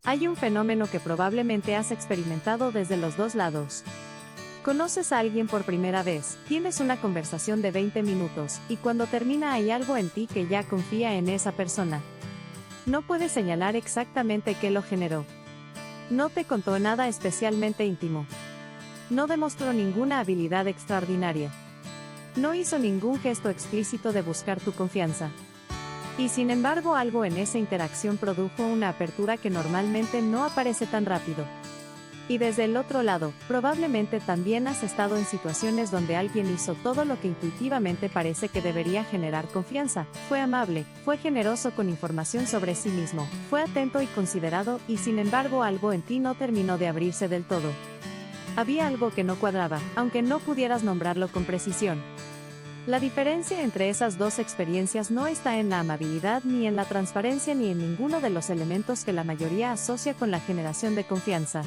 Hay un fenómeno que probablemente has experimentado desde los dos lados. Conoces a alguien por primera vez, tienes una conversación de 20 minutos, y cuando termina hay algo en ti que ya confía en esa persona. No puedes señalar exactamente qué lo generó. No te contó nada especialmente íntimo. No demostró ninguna habilidad extraordinaria. No hizo ningún gesto explícito de buscar tu confianza. Y sin embargo algo en esa interacción produjo una apertura que normalmente no aparece tan rápido. Y desde el otro lado, probablemente también has estado en situaciones donde alguien hizo todo lo que intuitivamente parece que debería generar confianza. Fue amable, fue generoso con información sobre sí mismo, fue atento y considerado, y sin embargo algo en ti no terminó de abrirse del todo. Había algo que no cuadraba, aunque no pudieras nombrarlo con precisión. La diferencia entre esas dos experiencias no está en la amabilidad ni en la transparencia ni en ninguno de los elementos que la mayoría asocia con la generación de confianza.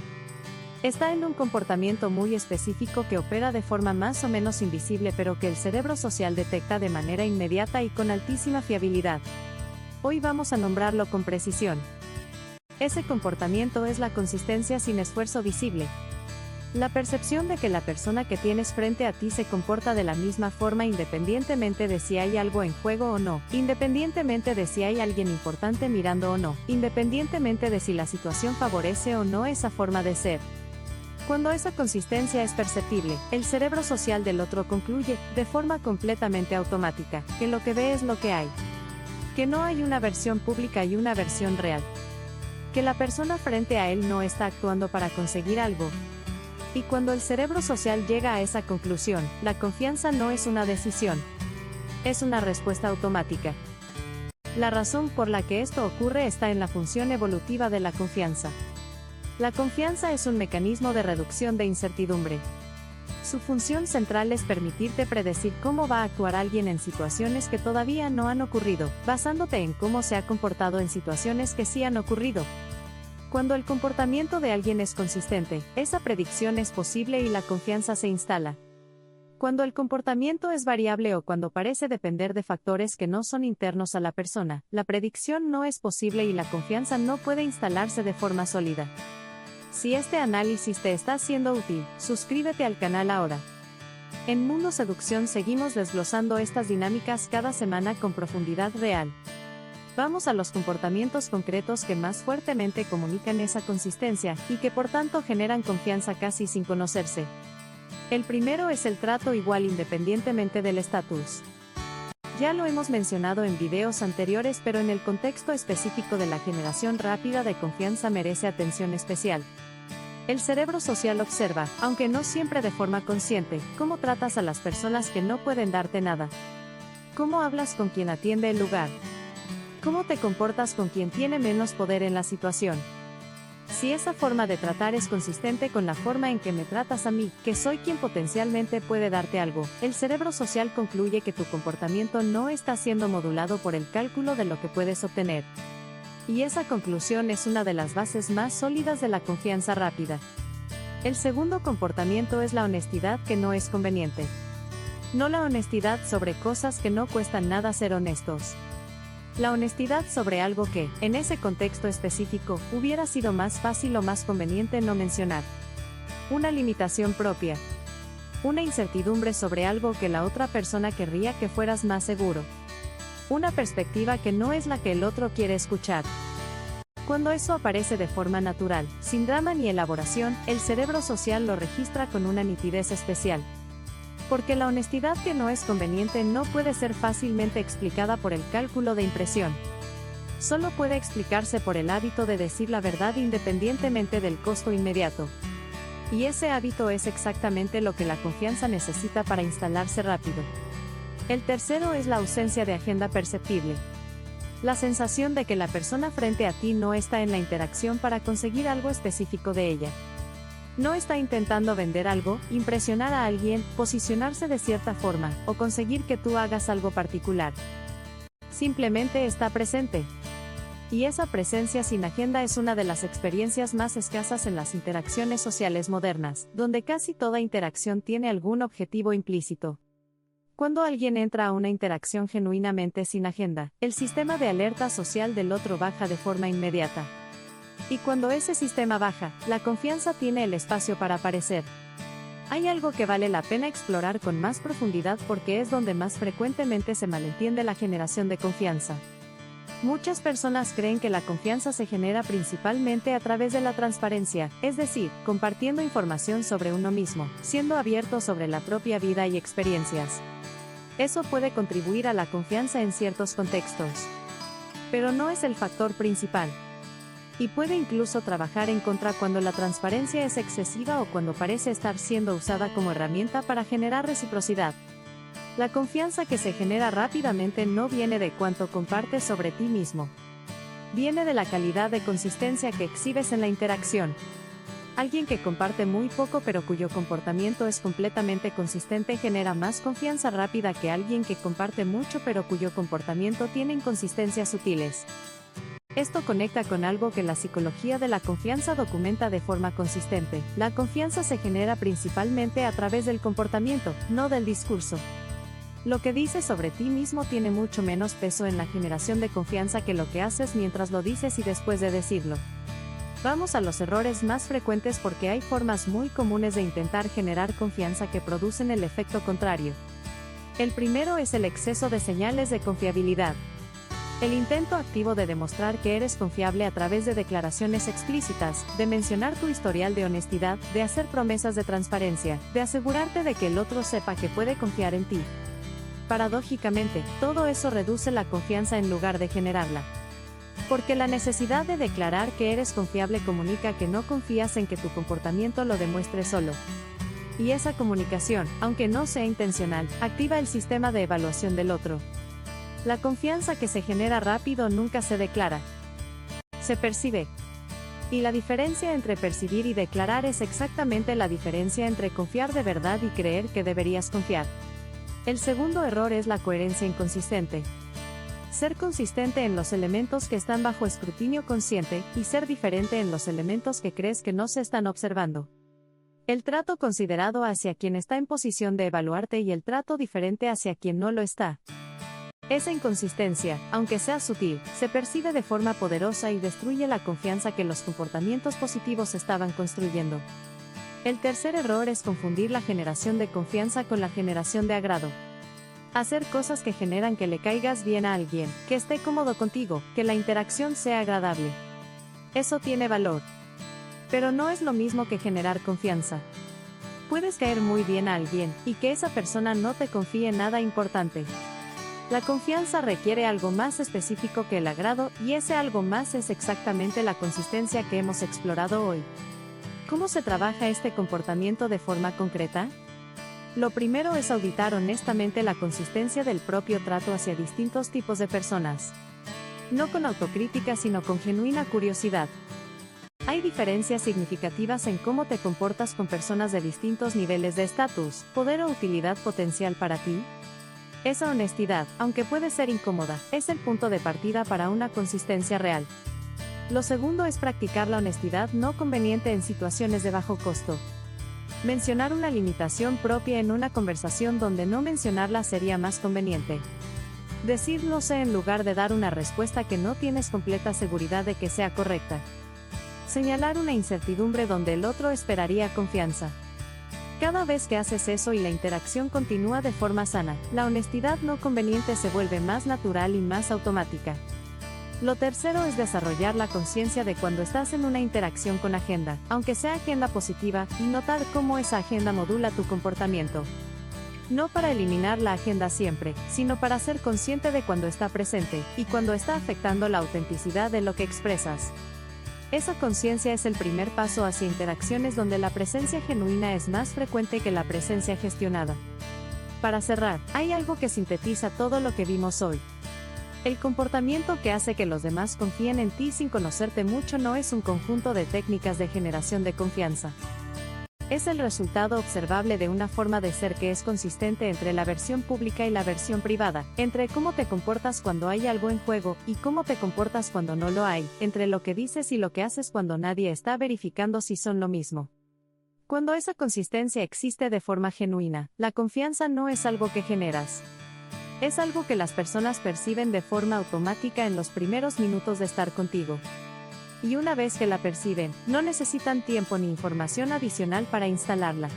Está en un comportamiento muy específico que opera de forma más o menos invisible pero que el cerebro social detecta de manera inmediata y con altísima fiabilidad. Hoy vamos a nombrarlo con precisión. Ese comportamiento es la consistencia sin esfuerzo visible. La percepción de que la persona que tienes frente a ti se comporta de la misma forma independientemente de si hay algo en juego o no, independientemente de si hay alguien importante mirando o no, independientemente de si la situación favorece o no esa forma de ser. Cuando esa consistencia es perceptible, el cerebro social del otro concluye, de forma completamente automática, que lo que ve es lo que hay. Que no hay una versión pública y una versión real. Que la persona frente a él no está actuando para conseguir algo. Y cuando el cerebro social llega a esa conclusión, la confianza no es una decisión. Es una respuesta automática. La razón por la que esto ocurre está en la función evolutiva de la confianza. La confianza es un mecanismo de reducción de incertidumbre. Su función central es permitirte predecir cómo va a actuar alguien en situaciones que todavía no han ocurrido, basándote en cómo se ha comportado en situaciones que sí han ocurrido. Cuando el comportamiento de alguien es consistente, esa predicción es posible y la confianza se instala. Cuando el comportamiento es variable o cuando parece depender de factores que no son internos a la persona, la predicción no es posible y la confianza no puede instalarse de forma sólida. Si este análisis te está siendo útil, suscríbete al canal ahora. En Mundo Seducción seguimos desglosando estas dinámicas cada semana con profundidad real. Vamos a los comportamientos concretos que más fuertemente comunican esa consistencia, y que por tanto generan confianza casi sin conocerse. El primero es el trato igual independientemente del estatus. Ya lo hemos mencionado en videos anteriores pero en el contexto específico de la generación rápida de confianza merece atención especial. El cerebro social observa, aunque no siempre de forma consciente, cómo tratas a las personas que no pueden darte nada. Cómo hablas con quien atiende el lugar. ¿Cómo te comportas con quien tiene menos poder en la situación? Si esa forma de tratar es consistente con la forma en que me tratas a mí, que soy quien potencialmente puede darte algo, el cerebro social concluye que tu comportamiento no está siendo modulado por el cálculo de lo que puedes obtener. Y esa conclusión es una de las bases más sólidas de la confianza rápida. El segundo comportamiento es la honestidad que no es conveniente. No la honestidad sobre cosas que no cuestan nada ser honestos. La honestidad sobre algo que, en ese contexto específico, hubiera sido más fácil o más conveniente no mencionar. Una limitación propia. Una incertidumbre sobre algo que la otra persona querría que fueras más seguro. Una perspectiva que no es la que el otro quiere escuchar. Cuando eso aparece de forma natural, sin drama ni elaboración, el cerebro social lo registra con una nitidez especial. Porque la honestidad que no es conveniente no puede ser fácilmente explicada por el cálculo de impresión. Solo puede explicarse por el hábito de decir la verdad independientemente del costo inmediato. Y ese hábito es exactamente lo que la confianza necesita para instalarse rápido. El tercero es la ausencia de agenda perceptible. La sensación de que la persona frente a ti no está en la interacción para conseguir algo específico de ella. No está intentando vender algo, impresionar a alguien, posicionarse de cierta forma, o conseguir que tú hagas algo particular. Simplemente está presente. Y esa presencia sin agenda es una de las experiencias más escasas en las interacciones sociales modernas, donde casi toda interacción tiene algún objetivo implícito. Cuando alguien entra a una interacción genuinamente sin agenda, el sistema de alerta social del otro baja de forma inmediata. Y cuando ese sistema baja, la confianza tiene el espacio para aparecer. Hay algo que vale la pena explorar con más profundidad porque es donde más frecuentemente se malentiende la generación de confianza. Muchas personas creen que la confianza se genera principalmente a través de la transparencia, es decir, compartiendo información sobre uno mismo, siendo abierto sobre la propia vida y experiencias. Eso puede contribuir a la confianza en ciertos contextos. Pero no es el factor principal. Y puede incluso trabajar en contra cuando la transparencia es excesiva o cuando parece estar siendo usada como herramienta para generar reciprocidad. La confianza que se genera rápidamente no viene de cuánto compartes sobre ti mismo. Viene de la calidad de consistencia que exhibes en la interacción. Alguien que comparte muy poco pero cuyo comportamiento es completamente consistente genera más confianza rápida que alguien que comparte mucho pero cuyo comportamiento tiene inconsistencias sutiles. Esto conecta con algo que la psicología de la confianza documenta de forma consistente. La confianza se genera principalmente a través del comportamiento, no del discurso. Lo que dices sobre ti mismo tiene mucho menos peso en la generación de confianza que lo que haces mientras lo dices y después de decirlo. Vamos a los errores más frecuentes porque hay formas muy comunes de intentar generar confianza que producen el efecto contrario. El primero es el exceso de señales de confiabilidad. El intento activo de demostrar que eres confiable a través de declaraciones explícitas, de mencionar tu historial de honestidad, de hacer promesas de transparencia, de asegurarte de que el otro sepa que puede confiar en ti. Paradójicamente, todo eso reduce la confianza en lugar de generarla. Porque la necesidad de declarar que eres confiable comunica que no confías en que tu comportamiento lo demuestre solo. Y esa comunicación, aunque no sea intencional, activa el sistema de evaluación del otro. La confianza que se genera rápido nunca se declara. Se percibe. Y la diferencia entre percibir y declarar es exactamente la diferencia entre confiar de verdad y creer que deberías confiar. El segundo error es la coherencia inconsistente. Ser consistente en los elementos que están bajo escrutinio consciente, y ser diferente en los elementos que crees que no se están observando. El trato considerado hacia quien está en posición de evaluarte y el trato diferente hacia quien no lo está. Esa inconsistencia, aunque sea sutil, se percibe de forma poderosa y destruye la confianza que los comportamientos positivos estaban construyendo. El tercer error es confundir la generación de confianza con la generación de agrado. Hacer cosas que generan que le caigas bien a alguien, que esté cómodo contigo, que la interacción sea agradable. Eso tiene valor. Pero no es lo mismo que generar confianza. Puedes caer muy bien a alguien, y que esa persona no te confíe nada importante. La confianza requiere algo más específico que el agrado, y ese algo más es exactamente la consistencia que hemos explorado hoy. ¿Cómo se trabaja este comportamiento de forma concreta? Lo primero es auditar honestamente la consistencia del propio trato hacia distintos tipos de personas. No con autocrítica sino con genuina curiosidad. ¿Hay diferencias significativas en cómo te comportas con personas de distintos niveles de estatus, poder o utilidad potencial para ti? Esa honestidad, aunque puede ser incómoda, es el punto de partida para una consistencia real. Lo segundo es practicar la honestidad no conveniente en situaciones de bajo costo. Mencionar una limitación propia en una conversación donde no mencionarla sería más conveniente. Decir no sé en lugar de dar una respuesta que no tienes completa seguridad de que sea correcta. Señalar una incertidumbre donde el otro esperaría confianza. Cada vez que haces eso y la interacción continúa de forma sana, la honestidad no conveniente se vuelve más natural y más automática. Lo tercero es desarrollar la conciencia de cuando estás en una interacción con agenda, aunque sea agenda positiva, y notar cómo esa agenda modula tu comportamiento. No para eliminar la agenda siempre, sino para ser consciente de cuando está presente, y cuando está afectando la autenticidad de lo que expresas. Esa conciencia es el primer paso hacia interacciones donde la presencia genuina es más frecuente que la presencia gestionada. Para cerrar, hay algo que sintetiza todo lo que vimos hoy. El comportamiento que hace que los demás confíen en ti sin conocerte mucho no es un conjunto de técnicas de generación de confianza. Es el resultado observable de una forma de ser que es consistente entre la versión pública y la versión privada, entre cómo te comportas cuando hay algo en juego, y cómo te comportas cuando no lo hay, entre lo que dices y lo que haces cuando nadie está verificando si son lo mismo. Cuando esa consistencia existe de forma genuina, la confianza no es algo que generas. Es algo que las personas perciben de forma automática en los primeros minutos de estar contigo. y una vez que la perciben, no necesitan tiempo ni información adicional para instalarla.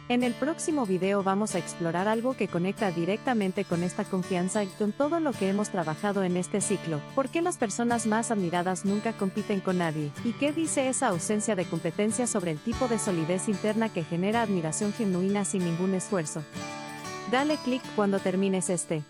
En el próximo video vamos a explorar algo que conecta directamente con esta confianza y con todo lo que hemos trabajado en este ciclo. ¿Por qué las personas más admiradas nunca compiten con nadie? ¿Y qué dice esa ausencia de competencia sobre el tipo de solidez interna que genera admiración genuina sin ningún esfuerzo? Dale clic cuando termines este